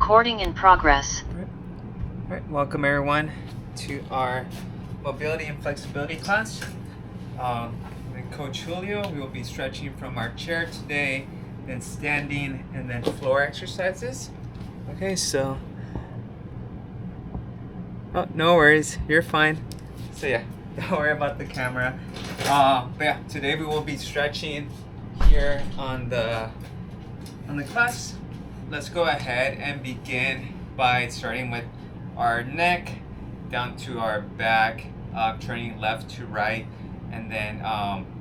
Recording in progress. All right, welcome everyone to our mobility and flexibility class. With Coach Julio, we will be stretching from our chair today, then standing, and then floor exercises. Okay, so, no worries, you're fine. So yeah, don't worry about the camera. But yeah, today we will be stretching here on the class. Let's go ahead and begin by starting with our neck down to our back, turning left to right, and then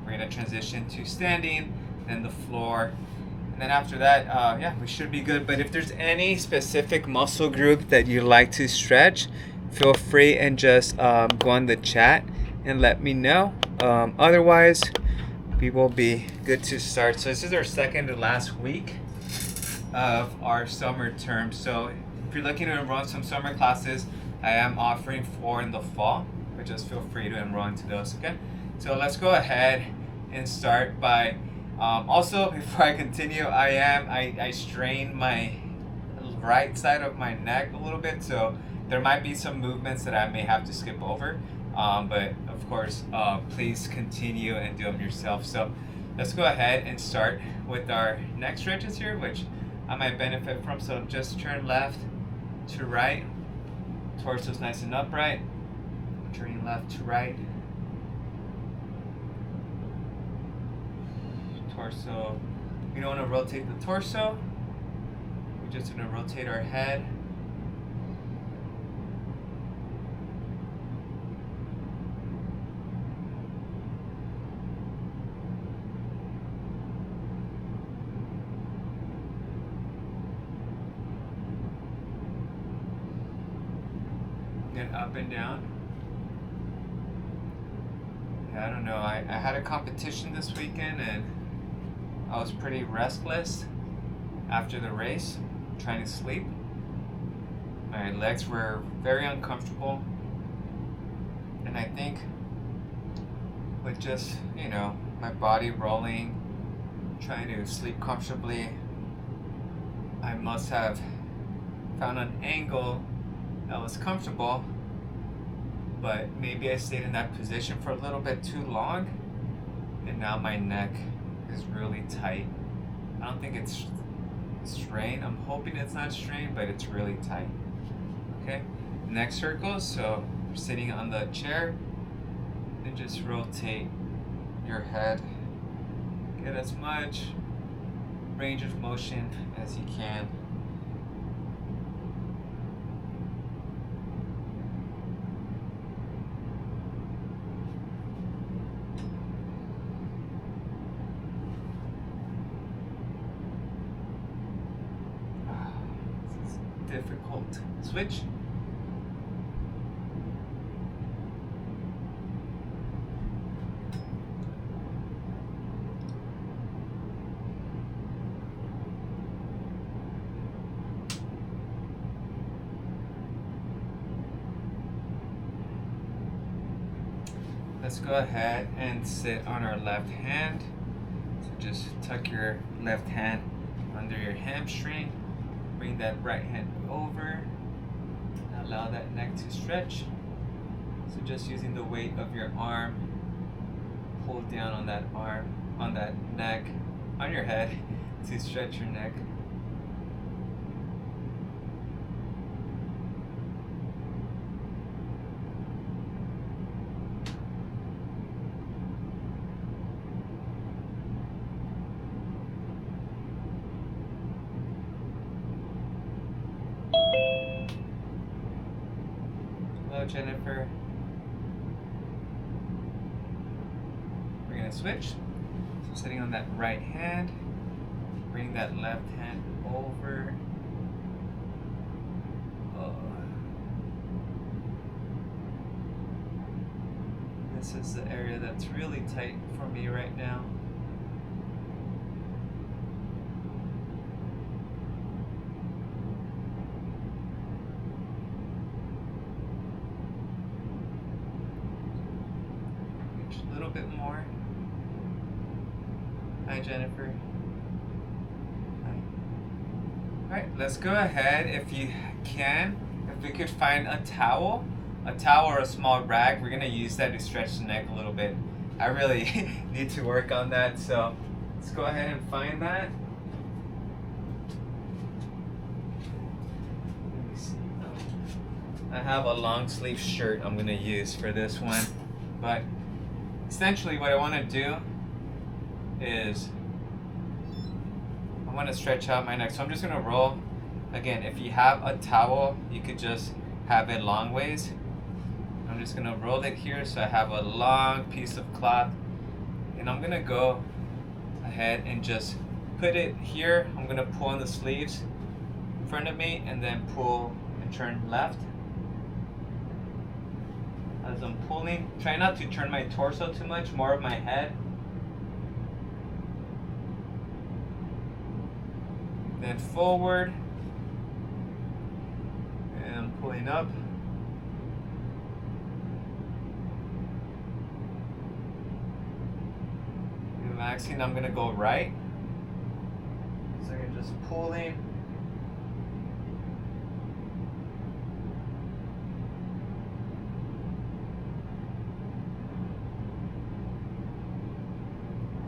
we're going to transition to standing, then the floor, and then after that, yeah, we should be good. But if there's any specific muscle group that you like to stretch, feel free and just go on the chat and let me know. Otherwise, we will be good to start. So this is our second to last week of our summer term. So if you're looking to enroll in some summer classes, I am offering 4 in the fall, but just feel free to enroll into those, okay? So let's go ahead and start by, also before I continue, I strained my right side of my neck a little bit, so there might be some movements that I may have to skip over, but of course, please continue and do them yourself. So let's go ahead and start with our neck stretches here, which I might benefit from. So just turn left to right, torso's nice and upright, turning left to right, torso. We don't want to rotate the torso, we're just going to rotate our head. Then up and down. Yeah, I don't know. I had a competition this weekend and I was pretty restless after the race, trying to sleep. My legs were very uncomfortable. And I think with just, my body rolling, trying to sleep comfortably, I must have found an angle that was comfortable, but maybe I stayed in that position for a little bit too long, and now my neck is really tight. I don't think it's strained. I'm hoping it's not strained, but it's really tight. Okay, neck circles. So you're sitting on the chair, and just rotate your head. Get as much range of motion as you can. Difficult. Switch. Let's go ahead and sit on our left hand. So just tuck your left hand under your hamstring. Bring that right hand over. Allow that neck to stretch. So just using the weight of your arm, pull down on that arm, on that neck, on your head to stretch your neck. Hello, Jennifer. We're gonna switch. So sitting on that right hand, bring that left hand over. This is the area that's really tight for me right now. A little bit more. Hi, Jennifer. Hi. Alright, let's go ahead, if you can, if we could find a towel or a small rag. We're gonna use that to stretch the neck a little bit. I really need to work on that, so let's go ahead and find that. Let me see. I have a long sleeve shirt I'm gonna use for this one, but essentially what I want to do is I want to stretch out my neck, so I'm just gonna roll. Again, if you have a towel, you could just have it long ways. I'm just gonna roll it here so I have a long piece of cloth, and I'm gonna go ahead and just put it here. I'm gonna pull on the sleeves in front of me and then pull and turn left. As I'm pulling, try not to turn my torso too much, more of my head. Then forward, and I'm pulling up. Relaxing, I'm gonna go right. So you're just pulling.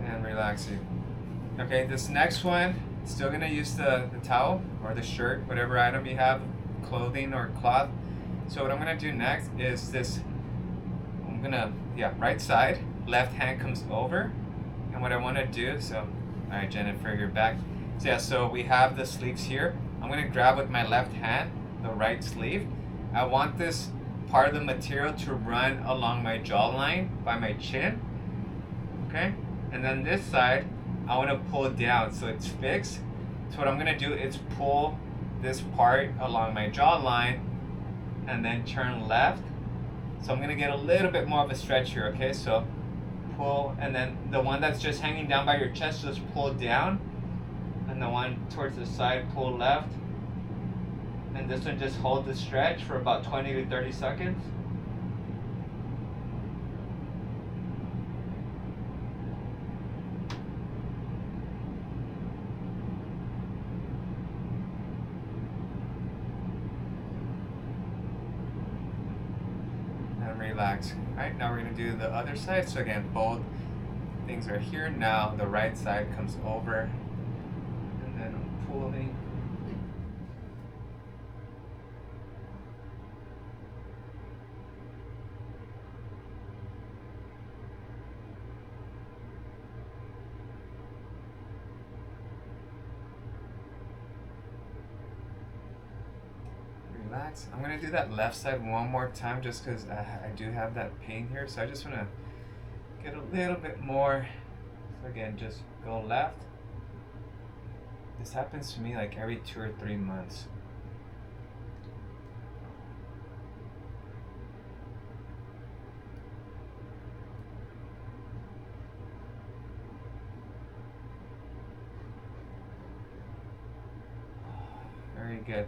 And relaxing. Okay, this next one, still gonna use the towel or the shirt, whatever item you have, clothing or cloth. So what I'm gonna do next is this, I'm gonna, right side, left hand comes over. And what I want to do, so, alright Jennifer, you're back. So so we have the sleeves here. I'm going to grab with my left hand, the right sleeve. I want this part of the material to run along my jawline, by my chin. Okay? And then this side, I want to pull down so it's fixed. So what I'm going to do is pull this part along my jawline and then turn left. So I'm going to get a little bit more of a stretch here, okay? So pull, and then the one that's just hanging down by your chest, just pull down, and the one towards the side, pull left, and this one just hold the stretch for about 20 to 30 seconds. And relax. Alright, now we're going to do the other side. So again, both things are here. Now the right side comes over, and then I'm pulling. Relax. I'm going to do that left side one more time just because I do have that pain here. So I just want to get a little bit more. So again, just go left. This happens to me like every 2 or 3 months. Very good.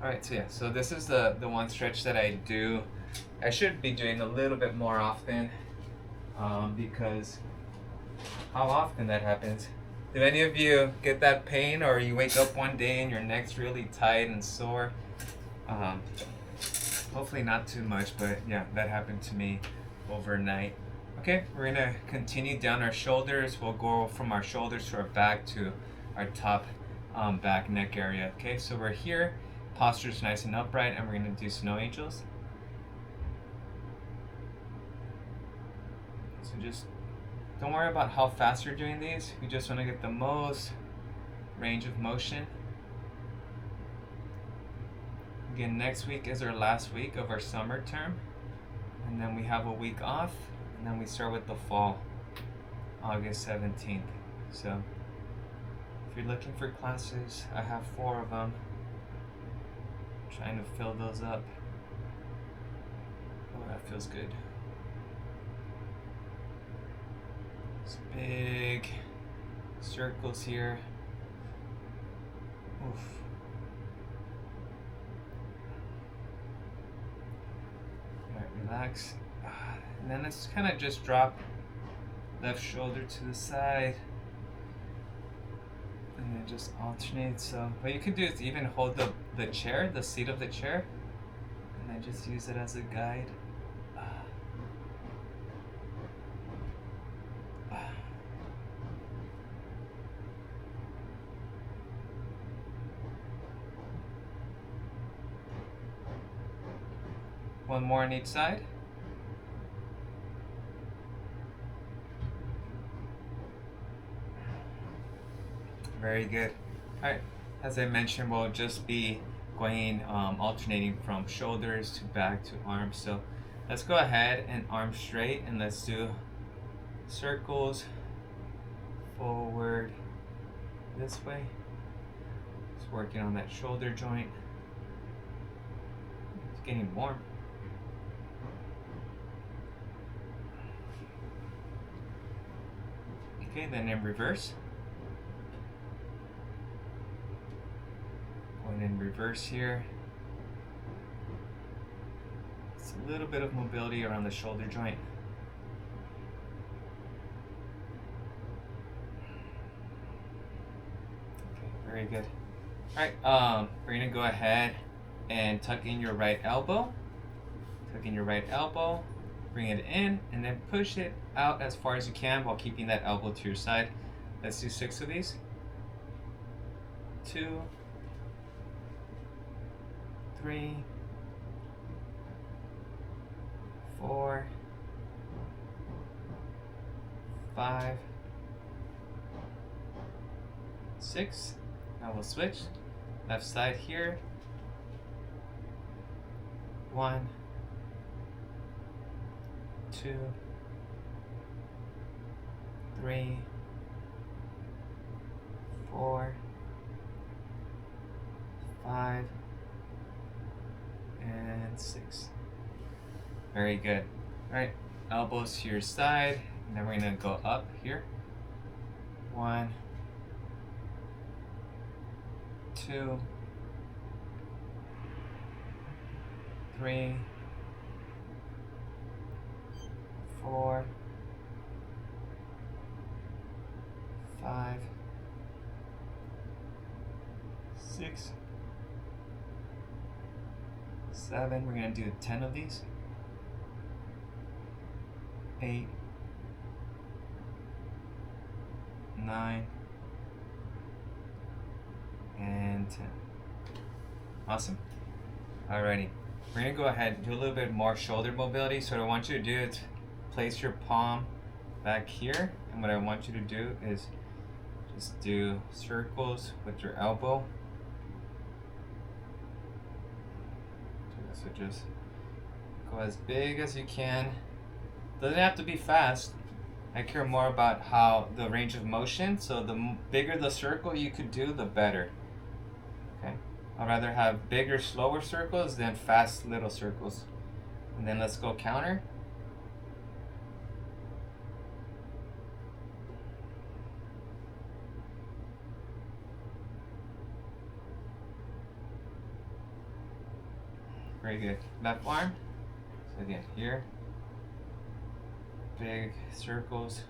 Alright, so so this is the one stretch that I do. I should be doing a little bit more often, because how often that happens. Do any of you get that pain, or you wake up one day and your neck's really tight and sore? Hopefully not too much, but yeah, that happened to me overnight. Okay, we're gonna continue down our shoulders. We'll go from our shoulders to our back to our top back neck area. Okay, so we're here. Posture's nice and upright, and we're going to do snow angels. So just don't worry about how fast you're doing these. We just want to get the most range of motion. Again, next week is our last week of our summer term, and then we have a week off, and then we start with the fall, August 17th. So if you're looking for classes, I have 4 of them. Trying to fill those up. Oh, that feels good. It's big circles here. Oof. Alright, relax. And then let's kind of just drop left shoulder to the side. And then just alternate. So what you can do is even hold the chair, the seat of the chair, and then just use it as a guide. One more on each side. Very good. All right, as I mentioned, we'll just be going alternating from shoulders to back to arms. So let's go ahead and arm straight, and let's do circles forward this way. Just working on that shoulder joint. It's getting warm. Okay, then in reverse. Going in reverse here. It's a little bit of mobility around the shoulder joint. Okay, very good. Alright, we're gonna go ahead and tuck in your right elbow. Tuck in your right elbow. Bring it in and then push it out as far as you can while keeping that elbow to your side. Let's do 6 of these. 2, 3, 4, 5, 6. Now we'll switch. Left side here. 1, 2, 3, 4, 5, and 6. Very good. All right, elbows to your side, and then we're gonna go up here. 1, 2, 3, 4, 5, 6, 7. We're gonna do 10 of these. 8, 9, and 10. Awesome. Alrighty. We're gonna go ahead and do a little bit more shoulder mobility. So what I want you to do is place your palm back here, and what I want you to do is just do circles with your elbow. So just go as big as you can. Doesn't have to be fast. I care more about how the range of motion. So the bigger the circle you could do, the better. Okay. I'd rather have bigger, slower circles than fast little circles. And then let's go counter. Very good. Left arm. So again, here. Big circles.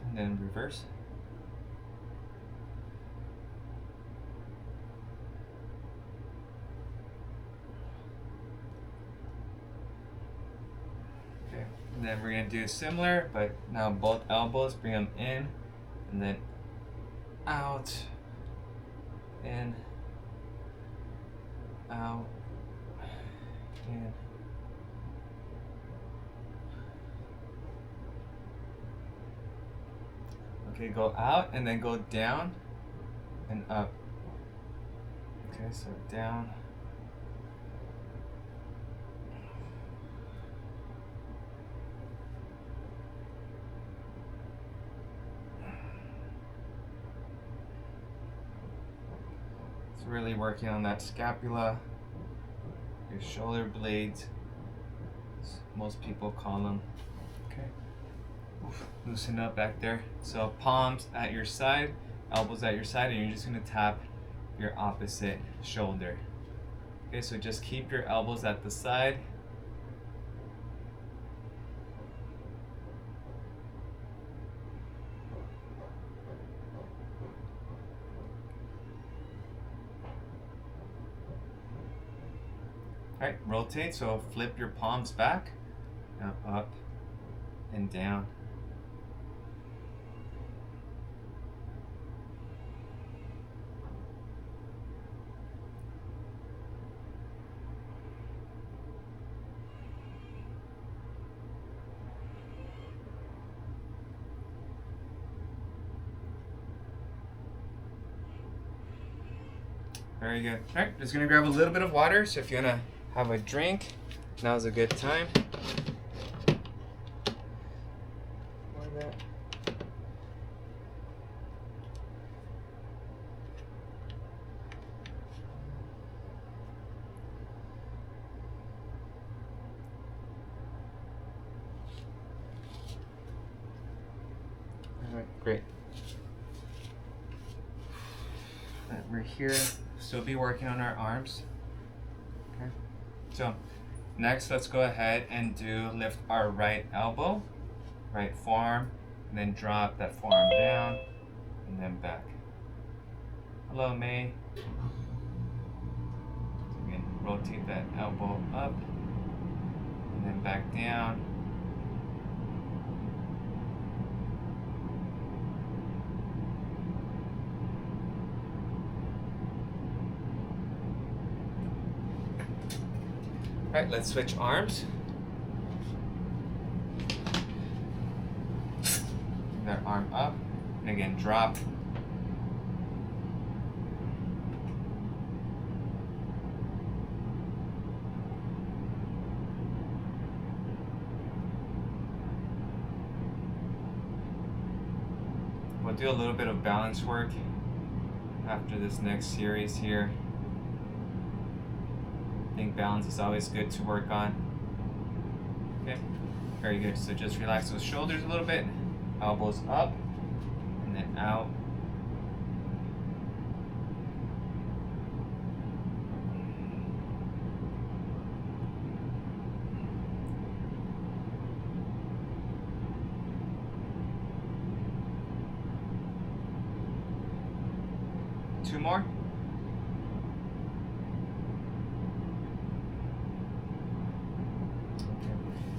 And then reverse. Okay, and then we're gonna do similar, but now both elbows, bring them in, and then out, in, out, in. Okay, go out and then go down and up. Okay, so down. It's really working on that scapula, your shoulder blades, as most people call them. Okay. Oof, loosen up back there. So palms at your side, elbows at your side, and you're just gonna tap your opposite shoulder. Okay, so just keep your elbows at the side. Alright, rotate, so flip your palms back. Now up and down. Very good. Alright, just gonna grab a little bit of water, so if you wanna have a drink, now's a good time. Alright, great. We're here, still be working on our arms. Okay. So next, let's go ahead and lift our right elbow, right forearm, and then drop that forearm down, and then back. Hello, May. Again, rotate that elbow up, and then back down. All right, let's switch arms. That arm up, and again, drop. We'll do a little bit of balance work after this next series here. I think balance is always good to work on. Okay, very good. So just relax those shoulders a little bit, elbows up, and then out. Two more.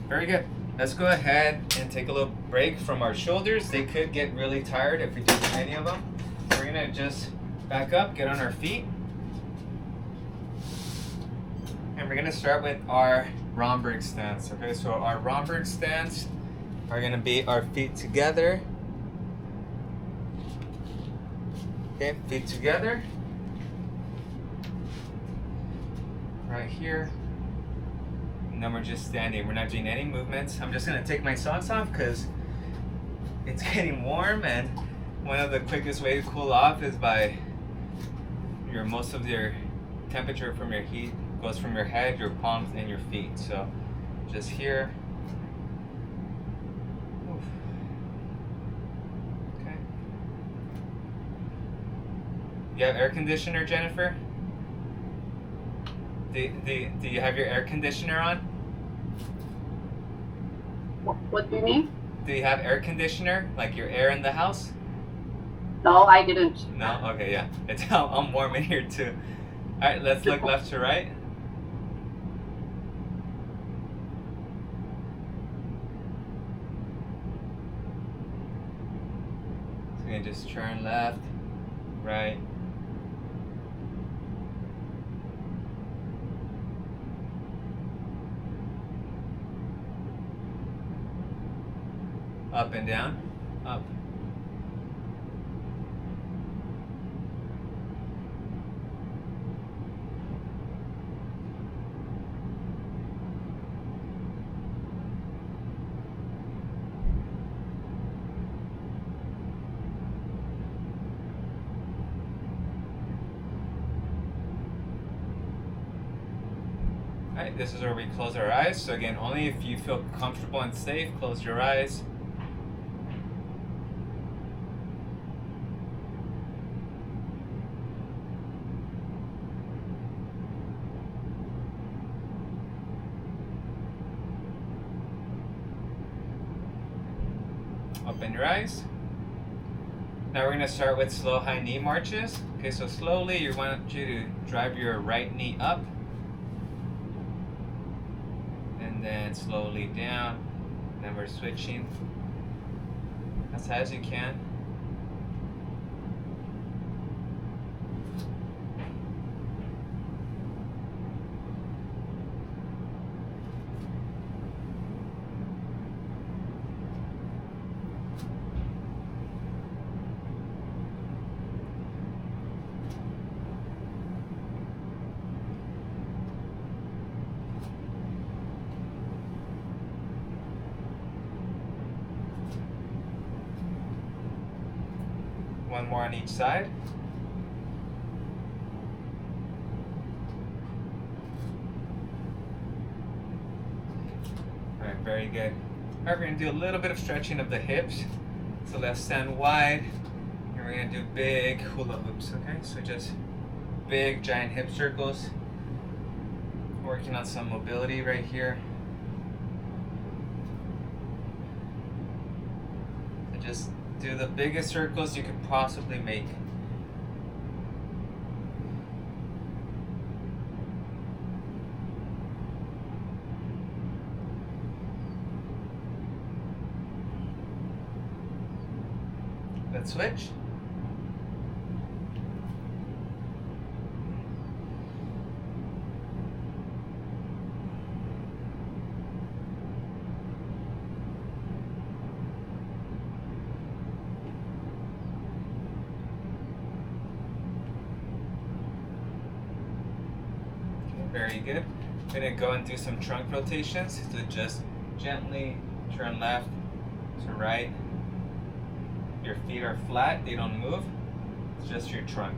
Very good. Let's go ahead and take a little break from our shoulders. They could get really tired if we do any of them. We're gonna just back up, get on our feet. And we're gonna start with our Romberg stance. Okay, so our Romberg stance are gonna be our feet together. Okay, feet together. Right here. And then we're just standing. We're not doing any movements. I'm just gonna take my socks off because it's getting warm, and one of the quickest ways to cool off is by most of your temperature from your heat goes from your head, your palms, and your feet. So just here. Oof. Okay. You have air conditioner, Jennifer? Do you have your air conditioner on? What do you mean? Do you have air conditioner, like your air in the house? No, I didn't. No? Okay, yeah. I'm warm in here too. Alright, let's look left to right. So we can just turn left, right. Up and down, up. Alright, this is where we close our eyes. So again, only if you feel comfortable and safe, close your eyes. Open your eyes. Now we're gonna start with slow high knee marches. Okay, so slowly you want you to drive your right knee up. And then slowly down. Then we're switching as high as you can. One more on each side. All right, very good. All right, we're gonna do a little bit of stretching of the hips. So let's stand wide, and we're gonna do big hula hoops, okay? So just big, giant hip circles. Working on some mobility right here. So just do the biggest circles you could possibly make. Let's switch. Very good. I'm gonna go and do some trunk rotations. So just gently turn left to right. Your feet are flat, they don't move. It's just your trunk.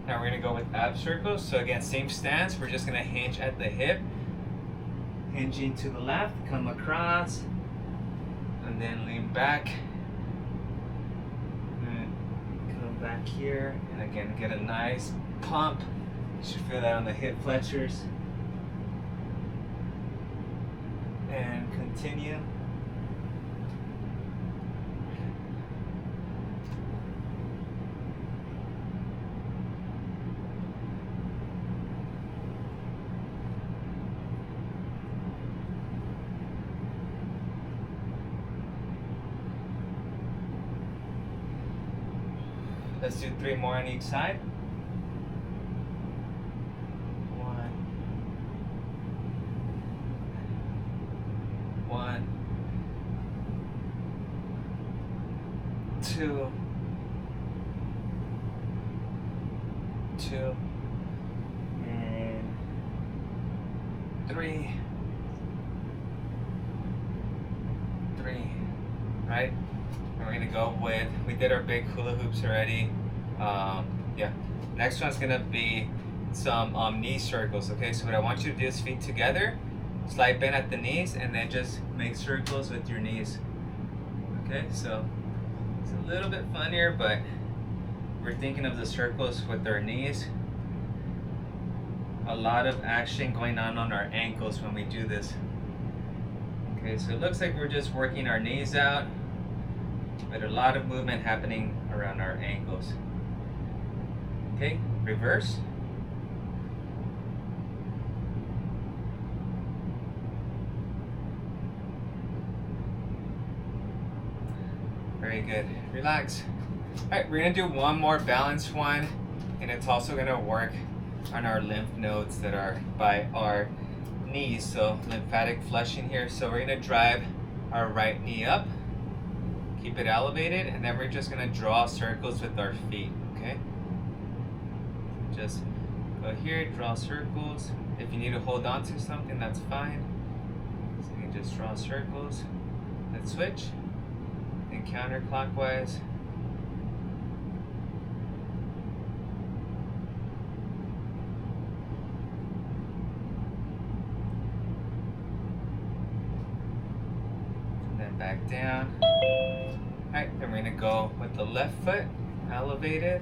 Now we're gonna go with ab circles. So again, same stance. We're just gonna hinge at the hip. Hinging to the left, come across, and then lean back. And come back here, and again, get a nice pump. You should feel that on the hip flexors. And continue. Let's do 3 more on each side. 1, 1, 2, 2, and 3, 3, right? And we're gonna go with, we did our big hula hoops already. Yeah. Next one's gonna be some knee circles, okay? So what I want you to do is feet together, slide bend at the knees, and then just make circles with your knees. Okay, so it's a little bit funnier, but we're thinking of the circles with our knees. A lot of action going on our ankles when we do this. Okay, so it looks like we're just working our knees out, but a lot of movement happening around our ankles. Okay, reverse. Very good. Relax. All right, we're gonna do one more balanced one, and it's also gonna work on our lymph nodes that are by our knees, so lymphatic flushing here. So we're gonna drive our right knee up, keep it elevated, and then we're just gonna draw circles with our feet, okay? Just go here, draw circles. If you need to hold on to something, that's fine. So you can just draw circles. Let's switch. And counterclockwise. back down. Alright, then we're gonna go with the left foot, elevated.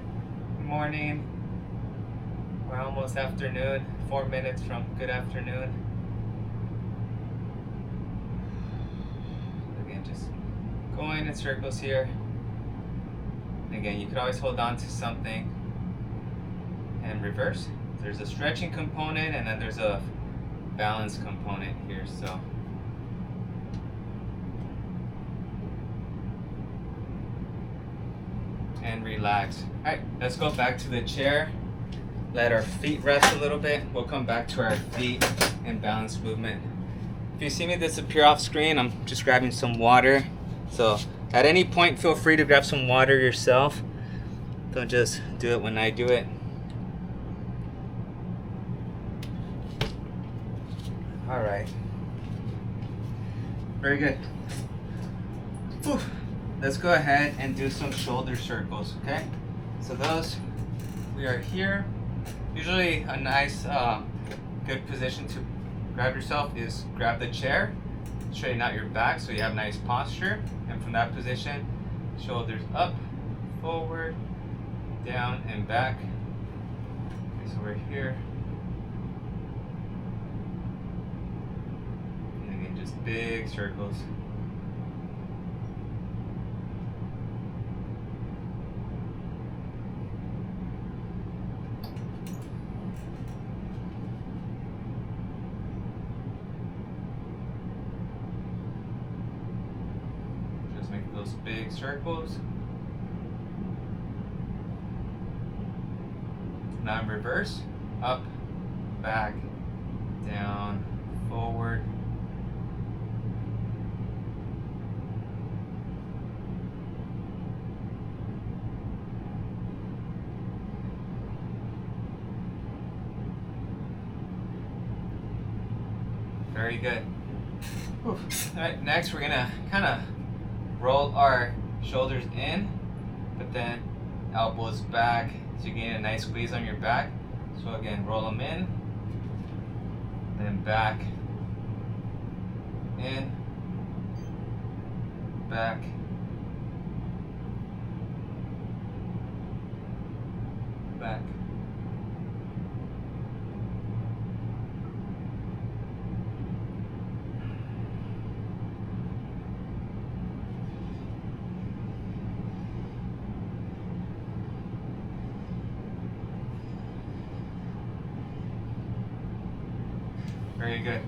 Morning. We're almost afternoon, 4 minutes from good afternoon. Again, just going in circles here. Again, you could always hold on to something and reverse. There's a stretching component and then there's a balance component here, so. And relax. Alright, let's go back to the chair. Let our feet rest a little bit. We'll come back to our feet and balance movement. If you see me disappear off screen, I'm just grabbing some water. So at any point, feel free to grab some water yourself. Don't just do it when I do it. All right. Very good. Whew. Let's go ahead and do some shoulder circles, okay? So those, we are here. Usually a nice, good position to grab yourself is grab the chair, straighten out your back so you have nice posture. And from that position, shoulders up, forward, down, and back. Okay, so we're here. And again, just big circles. Big circles. Now in reverse, up, back, down, forward. Very good. All right, next we're gonna kind of roll our shoulders in, but then elbows back, so you gain a nice squeeze on your back. So again, roll them in, then back, in, back, back. Very good.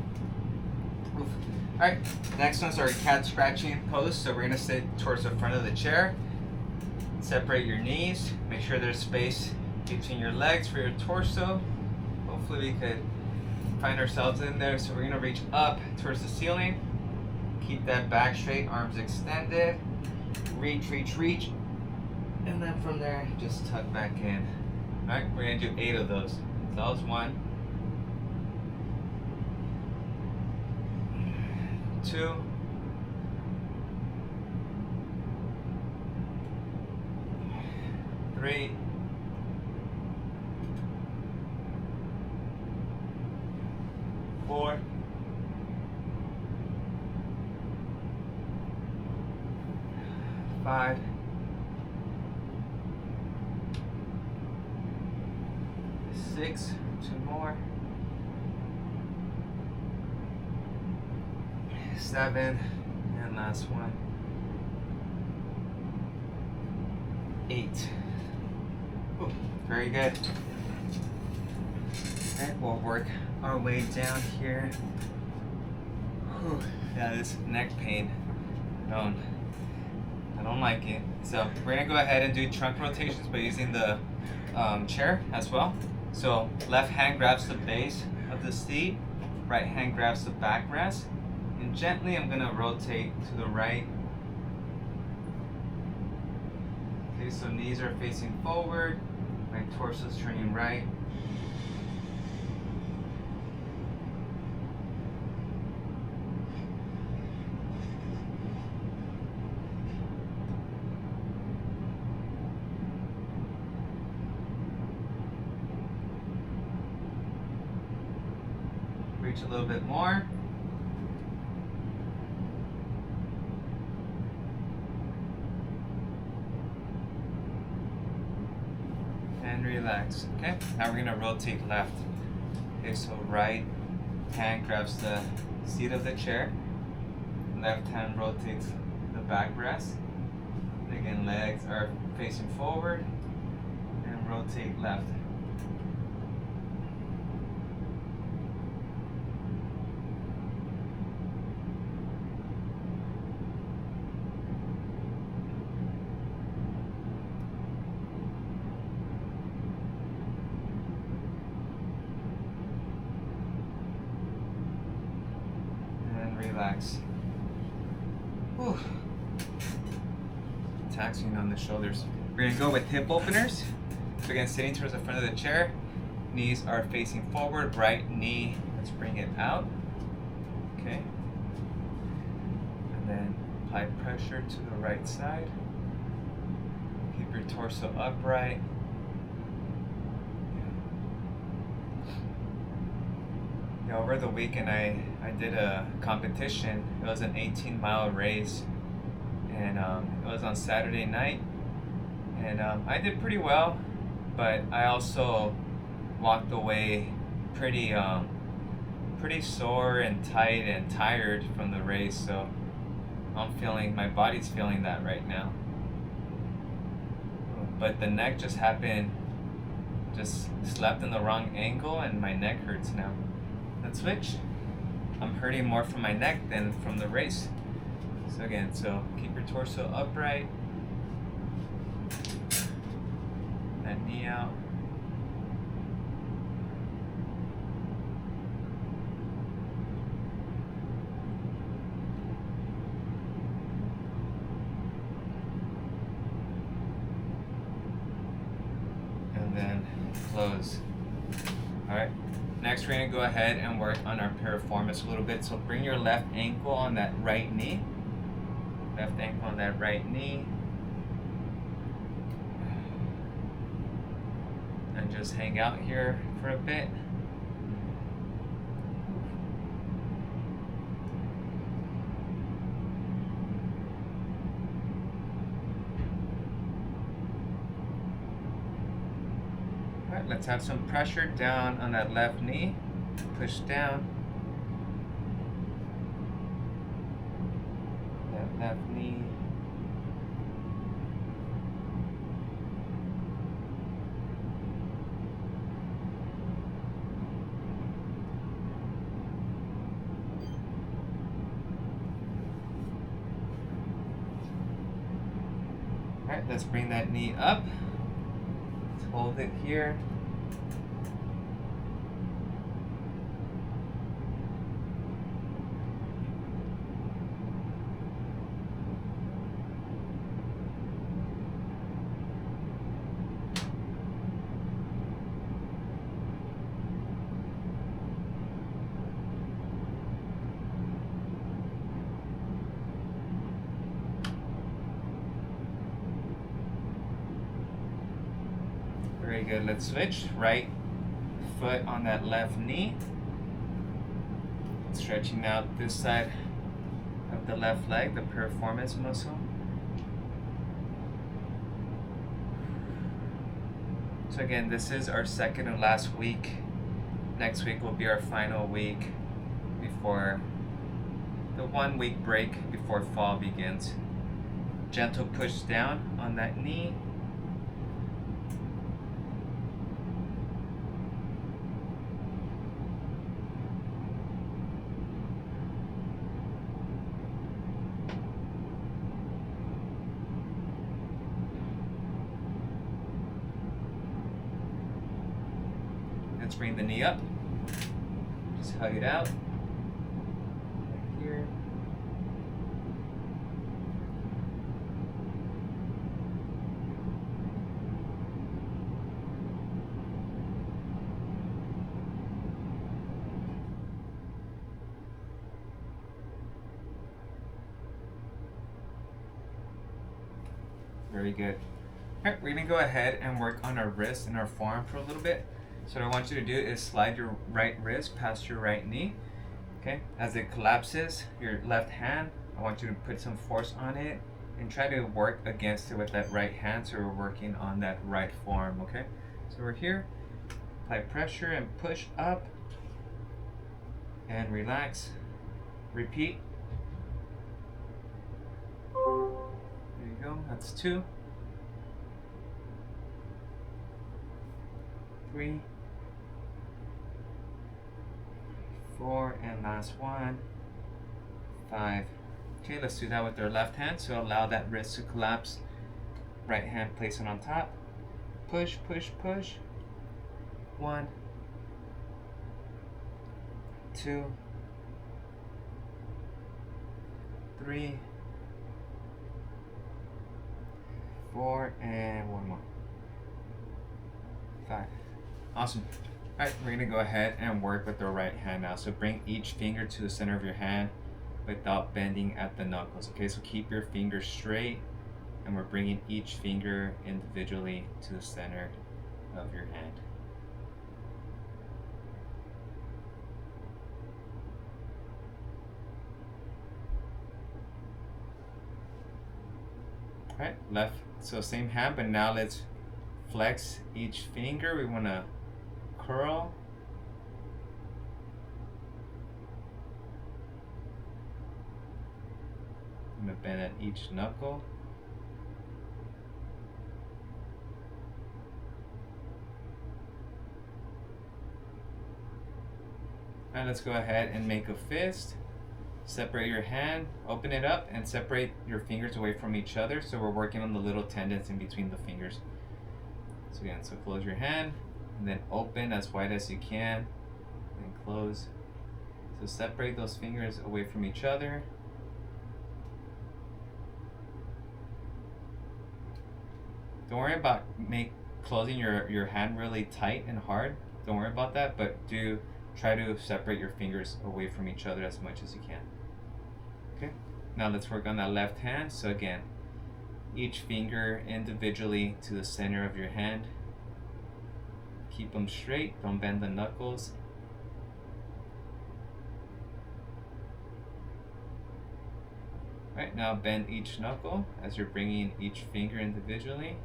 Oof. All right, next one's our cat scratching pose. So we're gonna sit towards the front of the chair. Separate your knees. Make sure there's space between your legs for your torso. Hopefully we could find ourselves in there. So we're gonna reach up towards the ceiling. Keep that back straight, arms extended. Reach, reach, reach. And then from there, just tuck back in. All right, we're gonna do 8 of those. So that was 1. 2, 3, 4, 5, 6, 2 more, 7, and last one, 8. Ooh, very good. Okay, we'll work our way down here. Whew, yeah, this neck pain, I don't like it. So we're gonna go ahead and do trunk rotations by using the chair as well. So left hand grabs the base of the seat, right hand grabs the backrest. And gently, I'm gonna rotate to the right. Okay, so knees are facing forward, my torso is turning right. Reach a little bit more. relax. Okay, now we're gonna rotate left. Okay, so right hand grabs the seat of the chair, left hand rotates the backrest. Again, legs are facing forward and rotate left. Relax. Whew. Taxing on the shoulders. We're gonna go with hip openers. So again, sitting towards the front of the chair. Knees are facing forward. Right knee, let's bring it out. Okay. And then apply pressure to the right side. Keep your torso upright. Yeah, over the weekend I did a competition. It was an 18-mile race, and it was on Saturday night, and I did pretty well, but I also walked away pretty sore and tight and tired from the race. So my body's feeling that right now. But the neck just slept in the wrong angle, and my neck hurts now. Let's switch. I'm hurting more from my neck than from the race. So again, keep your torso upright. That knee out. And then close. All right. Next, we're gonna go ahead and work on our piriformis a little bit. So bring your left ankle on that right knee. Left ankle on that right knee. And just hang out here for a bit. Alright, let's have some pressure down on that left knee. Push down. That left knee. Alright, let's bring that knee up. Let's hold it here. Very good. Let's switch. Right foot on that left knee. Stretching out this side of the left leg, the piriformis muscle. So again, this is our second and last week. Next week will be our final week before the 1 week break before fall begins. Gentle push down on that knee. Let's bring the knee up. Just hug it out. Right here. Very good. All right, we're gonna go ahead and work on our wrist and our forearm for a little bit. So what I want you to do is slide your right wrist past your right knee. Okay, as it collapses, your left hand, I want you to put some force on it and try to work against it with that right hand. So we're working on that right forearm. Okay, So we're here. Apply pressure and push up. And relax. Repeat. There you go. That's 2. 3. 4. And last one. 5. Okay, let's do that with our left hand. So allow that wrist to collapse. Right hand, place it on top. Push, push, push. 1. 2. 3. 4. And one more. 5. Awesome. Alright, we're going to go ahead and work with the right hand now. So bring each finger to the center of your hand without bending at the knuckles. Okay, so keep your fingers straight, and we're bringing each finger individually to the center of your hand. Alright, left, so same hand, but now let's flex each finger. We want to curl. I'm going to bend at each knuckle. Alright, let's go ahead and make a fist. Separate your hand, open it up, and separate your fingers away from each other. So we're working on the little tendons in between the fingers. So again, so close your hand, and then open as wide as you can, and close. So separate those fingers away from each other. Don't worry about closing your hand really tight and hard. Don't worry about that, but do try to separate your fingers away from each other as much as you can. Okay, now let's work on that left hand. So again, each finger individually to the center of your hand. Keep them straight, don't bend the knuckles. Right, now bend each knuckle as you're bringing each finger individually.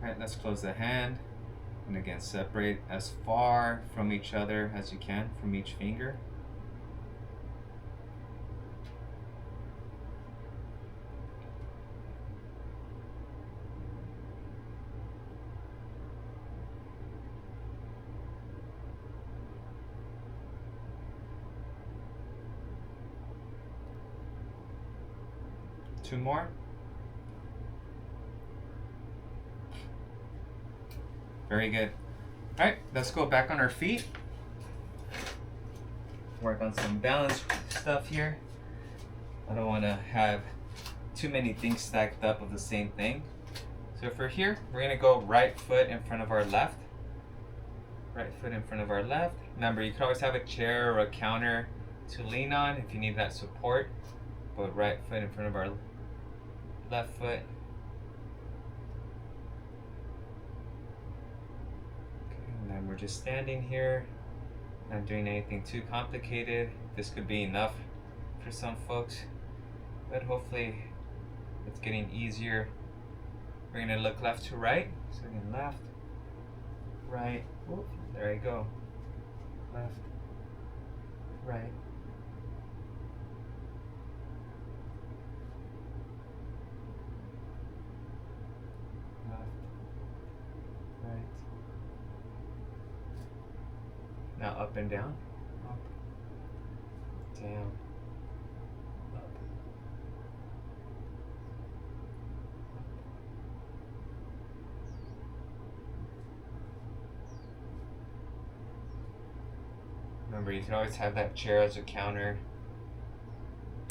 Alright, let's close the hand, and again separate as far from each other as you can from each finger. Two more. Very good. All right, let's go back on our feet. Work on some balance stuff here. I don't want to have too many things stacked up of the same thing. So for here, we're going to go right foot in front of our left. Right foot in front of our left. Remember, you can always have a chair or a counter to lean on if you need that support. But right foot in front of our left foot. And then we're just standing here, not doing anything too complicated. This could be enough for some folks, but hopefully it's getting easier. We're going to look left to right. So again, left, right, whoop, there you go. Left, right. Left, right. Now up and down. Up, down, up. Remember, you can always have that chair as a counter.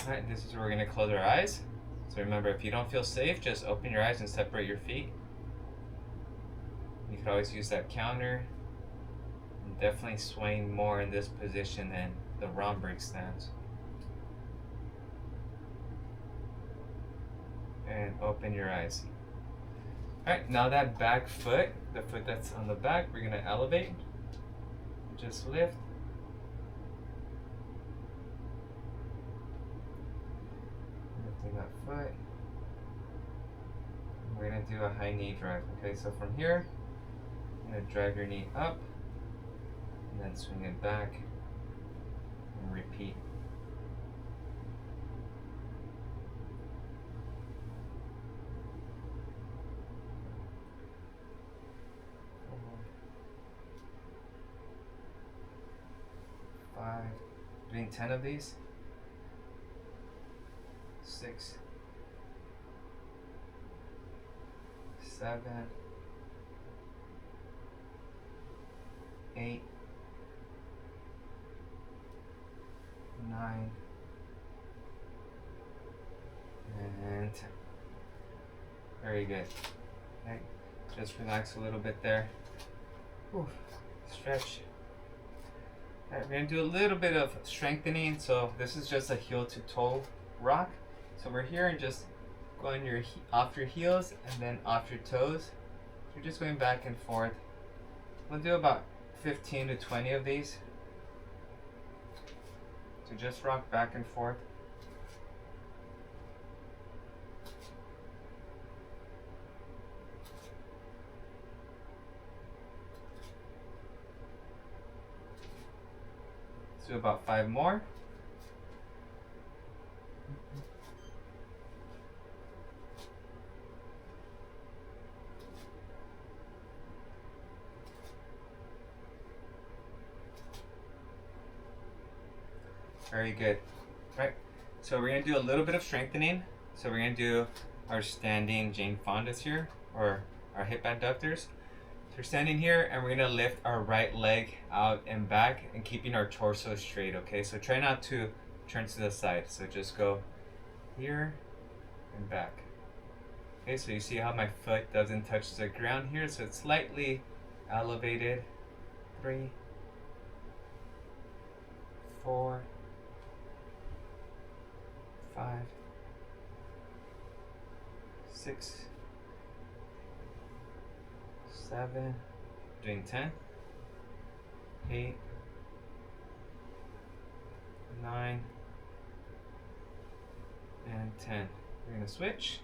Alright, this is where we're going to close our eyes. So remember, if you don't feel safe, just open your eyes and separate your feet. You could always use that counter. I'm definitely swaying more in this position than the Romberg stance. And open your eyes. Alright, now that back foot, the foot that's on the back, we're gonna elevate. Just lift. Lifting that foot. We're gonna do a high knee drive. Okay, so from here, you're gonna drive your knee up, and then swing it back, and repeat. Five, doing 10 of these. 6, 7, 8, 9, and 10. Very good. Okay, just relax a little bit there. Ooh, stretch. Alright, we're gonna do a little bit of strengthening. So this is just a heel to toe rock. So we're here and just going off your heels and then off your toes. So you're just going back and forth. We'll do about 15 to 20 of these. So just rock back and forth. Let's do about 5 more. Very good. Right. So we're gonna do a little bit of strengthening. So we're gonna do our standing Jane Fondas here, or our hip abductors. So we're standing here and we're gonna lift our right leg out and back and keeping our torso straight, okay? So try not to turn to the side. So just go here and back. Okay, so you see how my foot doesn't touch the ground here, so it's slightly elevated. 3, 4, 5, 6, 7, doing 10, 8, 9, and 10. We're gonna switch.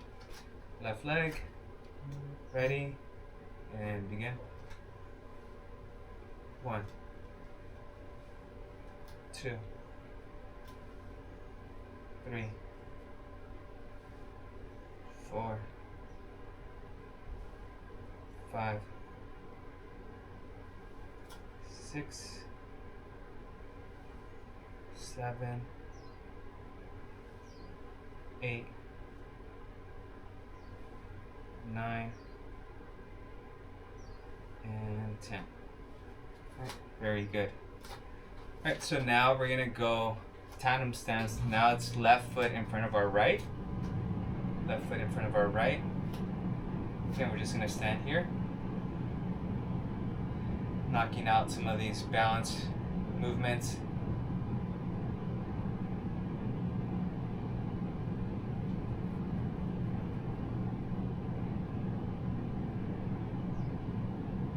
Left leg, ready, and begin. 1, 2, 3, 4, 5, 6, 7, 8, 9, and 10. Right, very good. Alright, so now we're gonna go tandem stance. Now it's left foot in front of our right. Left foot in front of our right. Again, we're just gonna stand here, knocking out some of these balance movements.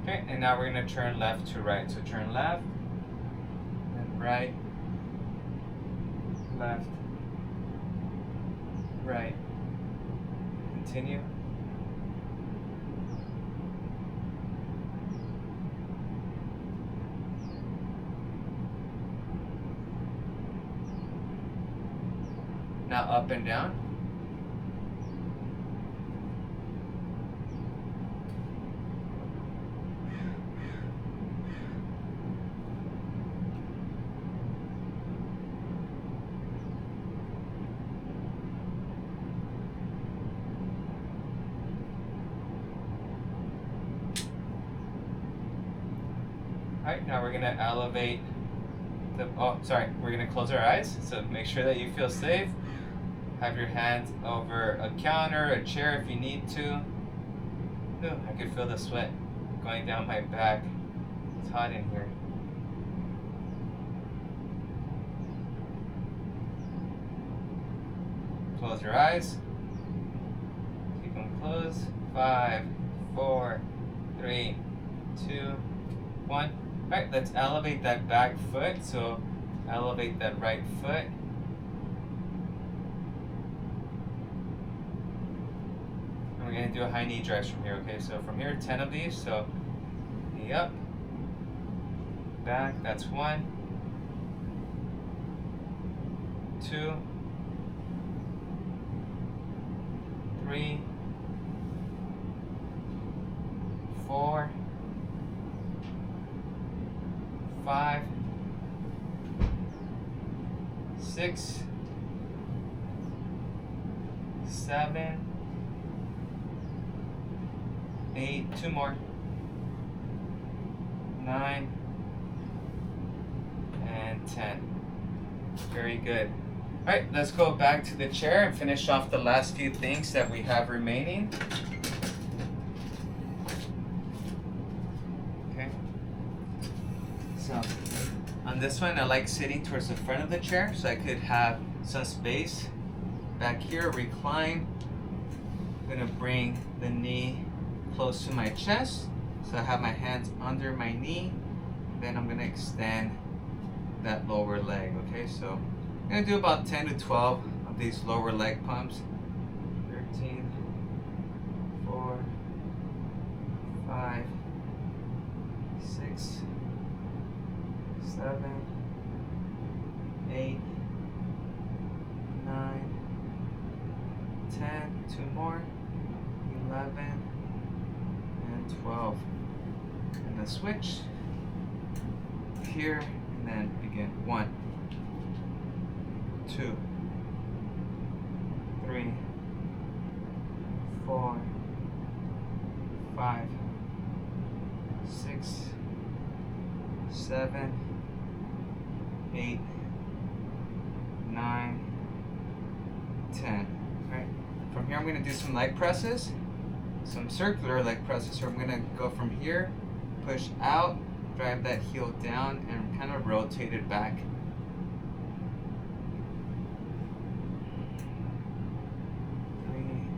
Okay, and now we're gonna turn left to right. So turn left, then right, left, right. Continue. Now up and down. Alright, now we're gonna elevate the, we're gonna close our eyes, so make sure that you feel safe. Have your hands over a counter, a chair if you need to. Ooh, I can feel the sweat going down my back. It's hot in here. Close your eyes. Keep them closed. 5, 4, 3, 2, 1. Alright, let's elevate that back foot. So elevate that right foot. And we're going to do a high knee drives from here, okay? So from here, 10 of these. So knee up, back, that's 1, 2, 3, 4, 5, 6, 7, 8, 2 more, 9, and 10. Very good. Alright, let's go back to the chair and finish off the last few things that we have remaining. Okay. So, on this one, I like sitting towards the front of the chair so I could have some space back here, recline. I'm gonna bring the knee close to my chest. So I have my hands under my knee. Then I'm gonna extend that lower leg, okay? So I'm gonna do about 10 to 12 of these lower leg pumps. 13, 4, 5, 6, 7, 8, 9, 10, 2 more, 11, and 12. And the switch here, and then begin. 1, 2, 3, 4, 5, 6, 7, 8, 9, 10. Alright. From here I'm going to do some leg presses. Some circular leg presses. So I'm going to go from here, push out, drive that heel down, and kind of rotate it back. 3,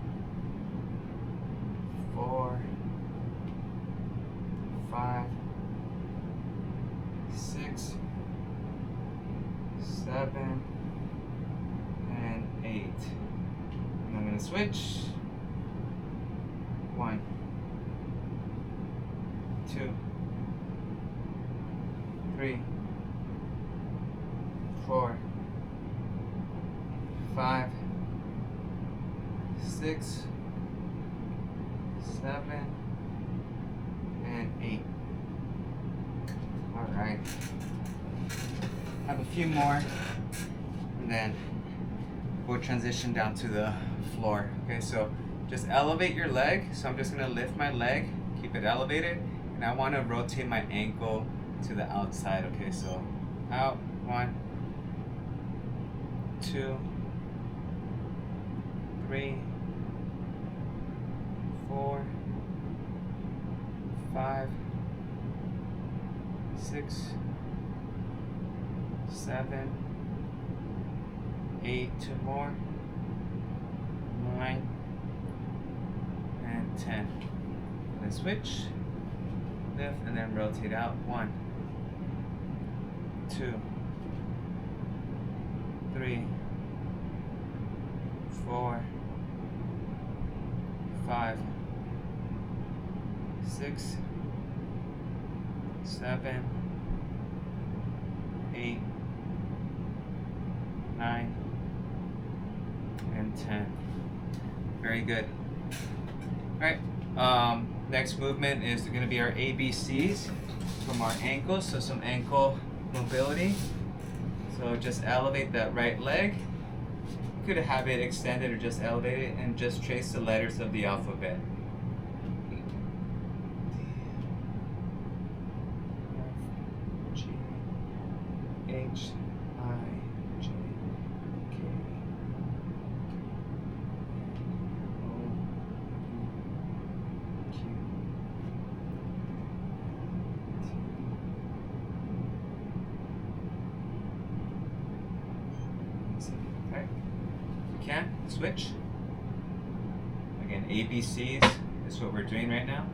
4, 5, 6, 7, and 8. And I'm going to switch. 1, 2, 3, 4, 5, 6, 7, and 8. Alright. Have a few more, and then we'll transition down to the floor. Okay, so just elevate your leg. So I'm just gonna lift my leg, keep it elevated, and I wanna rotate my ankle to the outside. Okay, so out, 1, 2, 3, 4, 5, 6, 7, 8, 2 more, 9, and 10. Then switch, lift, and then rotate out. 1, 2, 3, 4, 5, 6, 7, 8, 9, and 10. Very good. Alright, next movement is going to be our ABCs from our ankles, so some ankle mobility. So just elevate that right leg. You could have it extended or just elevate it, and just trace the letters of the alphabet. F, G, H, I, J, K, O, Q, T. Okay. If you can, switch. Again, ABCs is what we're doing right now.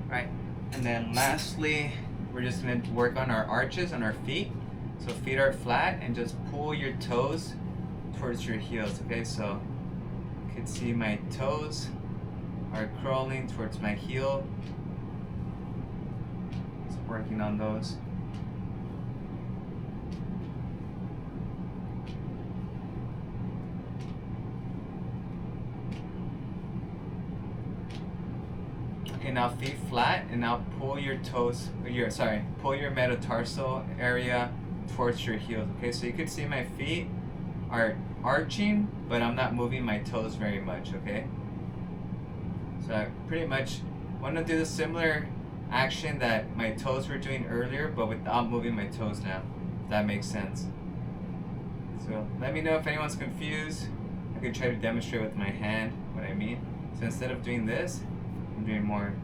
Right, and then lastly, we're just gonna work on our arches on our feet. So feet are flat and just pull your toes towards your heels, okay? So you can see my toes are curling towards my heel. Just working on those. Okay, now feet flat, and now pull your toes, pull your metatarsal area towards your heels. Okay, so you can see my feet are arching, but I'm not moving my toes very much, okay? So I pretty much want to do the similar action that my toes were doing earlier, but without moving my toes now, if that makes sense. So let me know if anyone's confused. I could try to demonstrate with my hand what I mean. So instead of doing this, I'm doing more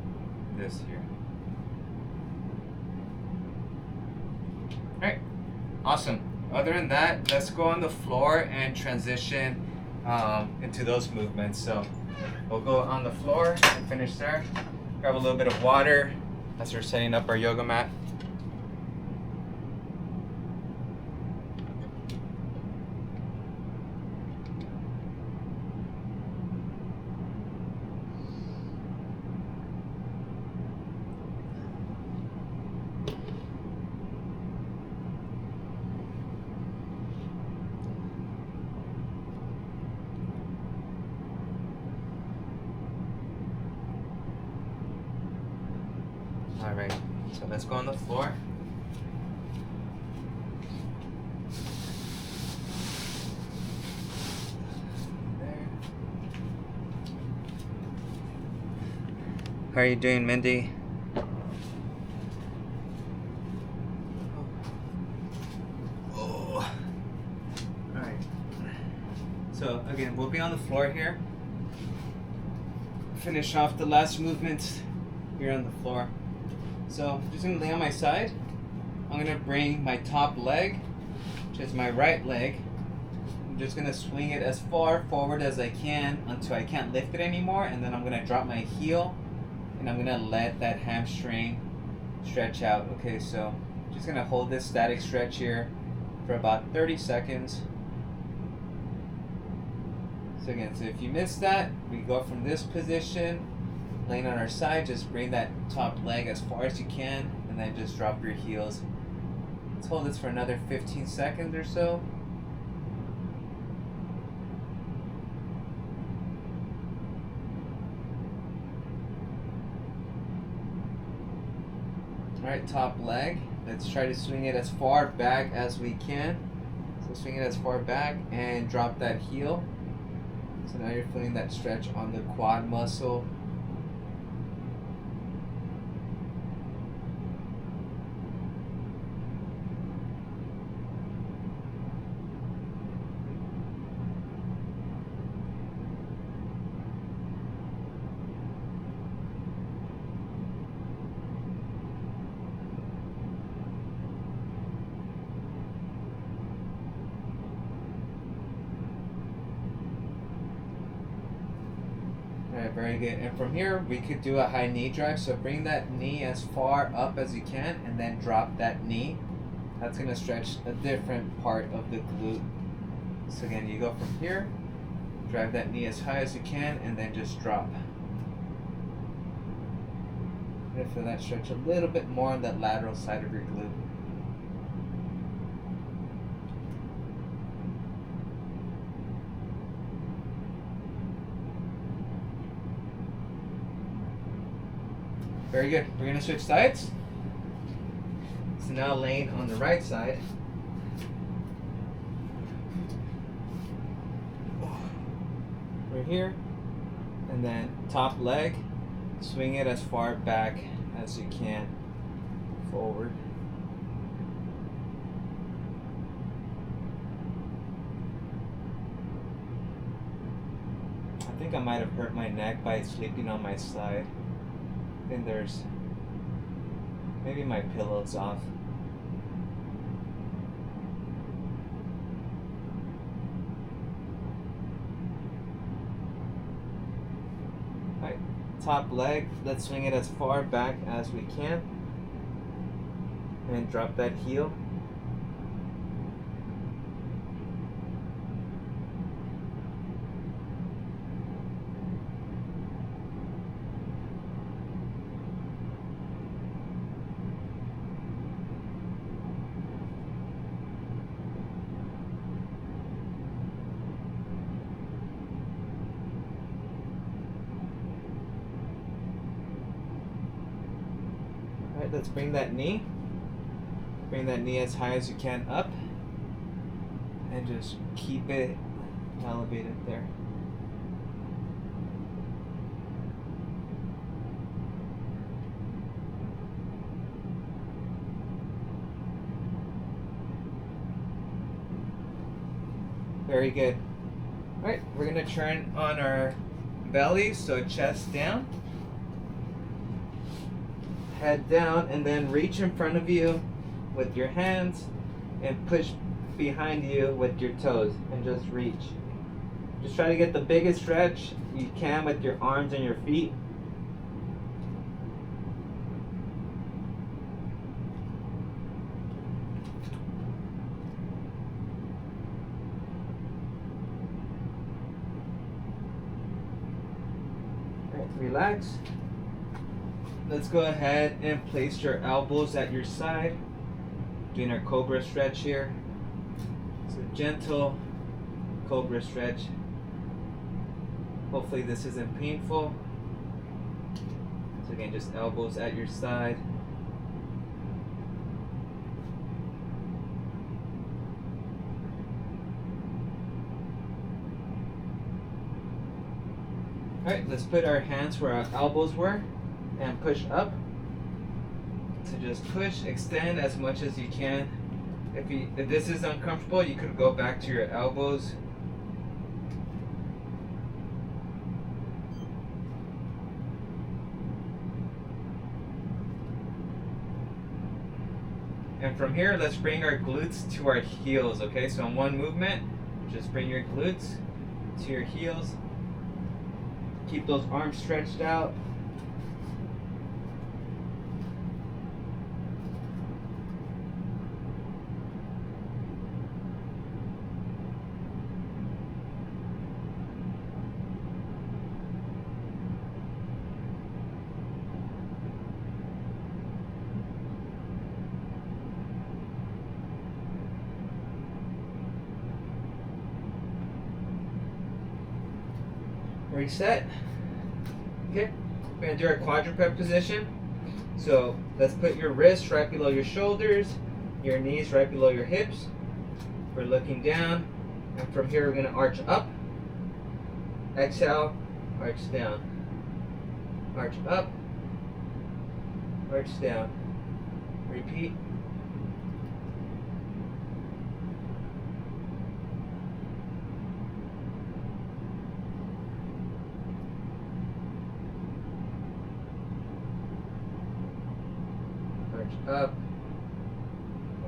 this here. Alright, awesome. Other than that, let's go on the floor and transition into those movements. So we'll go on the floor and finish there. Grab a little bit of water as we're setting up our yoga mat. Alright, so let's go on the floor. There. How are you doing, Mindy? Oh. Alright. So again, we'll be on the floor here. Finish off the last movements here on the floor. So I'm just gonna lay on my side. I'm gonna bring my top leg, which is my right leg. I'm just gonna swing it as far forward as I can until I can't lift it anymore, and then I'm gonna drop my heel and I'm gonna let that hamstring stretch out. Okay, so I'm just gonna hold this static stretch here for about 30 seconds. So again, so if you missed that, we go from this position, laying on our side, just bring that top leg as far as you can, and then just drop your heels. Let's hold this for another 15 seconds or so. Alright, top leg. Let's try to swing it as far back as we can. So swing it as far back and drop that heel. So now you're feeling that stretch on the quad muscle. Alright, very good. And from here, we could do a high knee drive. So bring that knee as far up as you can and then drop that knee. That's going to stretch a different part of the glute. So again, you go from here, drive that knee as high as you can, and then just drop. You're going to feel that stretch a little bit more on that lateral side of your glute. Very good. We're going to switch sides. So now laying on the right side. Right here. And then top leg. Swing it as far back as you can forward. I think I might have hurt my neck by sleeping on my side. I think there's maybe my pillow's off. Alright, top leg, let's swing it as far back as we can. And drop that heel. Alright, let's bring that knee. Bring that knee as high as you can up. And just keep it elevated there. Very good. Alright, we're gonna turn on our belly, so chest down. Head down, and then reach in front of you with your hands and push behind you with your toes and just reach. Just try to get the biggest stretch you can with your arms and your feet. Alright, relax. Let's go ahead and place your elbows at your side. Doing our cobra stretch here. It's a gentle cobra stretch. Hopefully this isn't painful. So again, just elbows at your side. Alright, let's put our hands where our elbows were and push up. So just push, extend as much as you can. If this is uncomfortable, you could go back to your elbows. And from here, let's bring our glutes to our heels, okay? So in one movement, just bring your glutes to your heels. Keep those arms stretched out. Reset. Okay, we're gonna do our quadruped position. So let's put your wrists right below your shoulders, your knees right below your hips. We're looking down, and from here we're gonna arch up. Exhale, arch down. Arch up, arch down. Repeat. Up,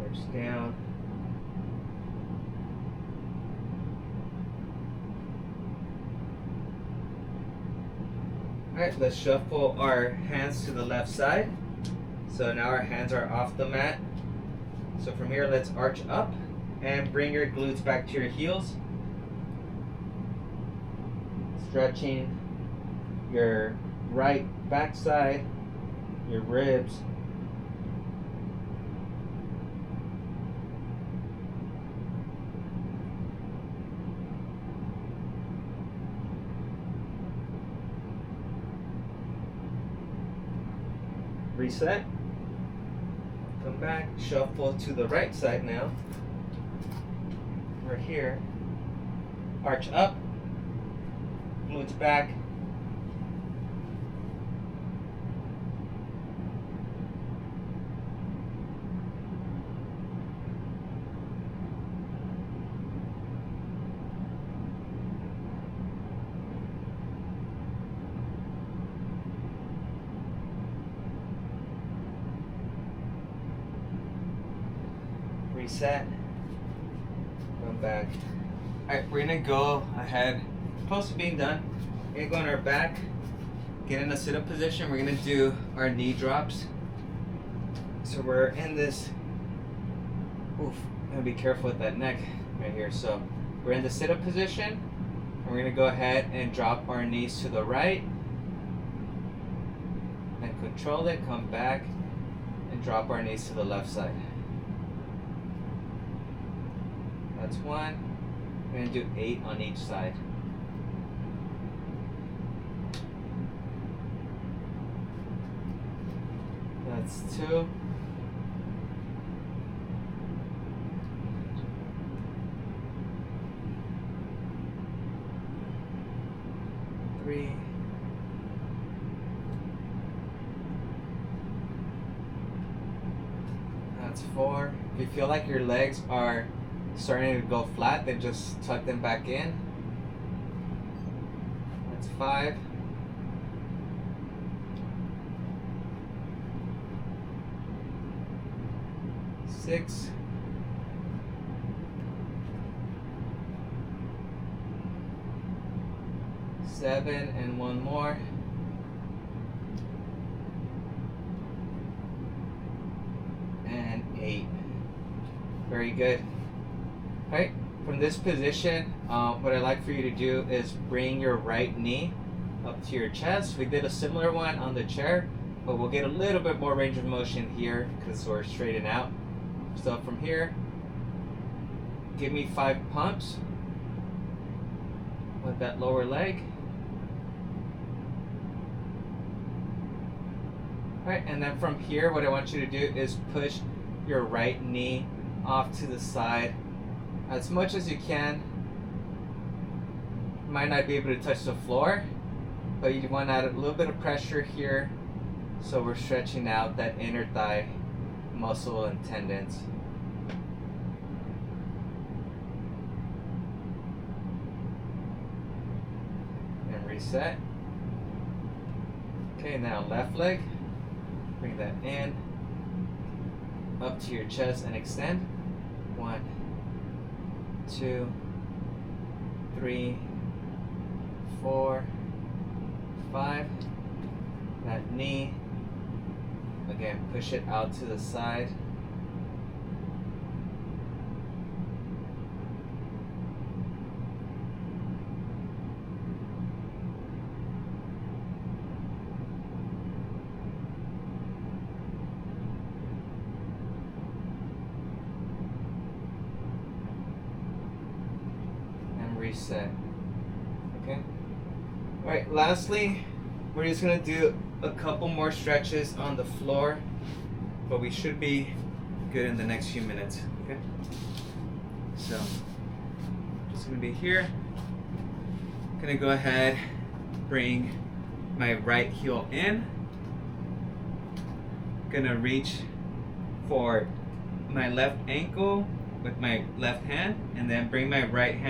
arch down. Alright, let's shuffle our hands to the left side. So now our hands are off the mat. So from here, let's arch up and bring your glutes back to your heels. Stretching your right backside, your ribs. Reset. Come back, shuffle to the right side now. We're here. Arch up, glutes back. reset. Come back. Alright, we're gonna go ahead. Close to being done. We're gonna go on our back. Get in a sit-up position. We're gonna do our knee drops. So we're in this. Oof, gotta be careful with that neck right here. So we're in the sit-up position, and we're gonna go ahead and drop our knees to the right, and control it. Come back, and drop our knees to the left side. That's one. We're gonna do 8 on each side. That's 2. Three. That's 4. If you feel like your legs are starting to go flat, then just tuck them back in. That's 5. 6. 7, and one more. And 8. Very good. Alright, from this position, what I'd like for you to do is bring your right knee up to your chest. We did a similar one on the chair, but we'll get a little bit more range of motion here because we're straightened out. So from here, give me 5 pumps with that lower leg. Alright, and then from here, what I want you to do is push your right knee off to the side as much as you can. You might not be able to touch the floor, but you want to add a little bit of pressure here so we're stretching out that inner thigh muscle and tendons. And reset. Okay, now left leg. Bring that in, up to your chest and extend. 1, 2, 3, 4, 5. That knee, again, push it out to the side. Reset. Okay. Alright, lastly, we're just going to do a couple more stretches on the floor, but we should be good in the next few minutes. Okay. So, just going to be here. Going to go ahead, bring my right heel in. Going to reach for my left ankle with my left hand, and then bring my right hand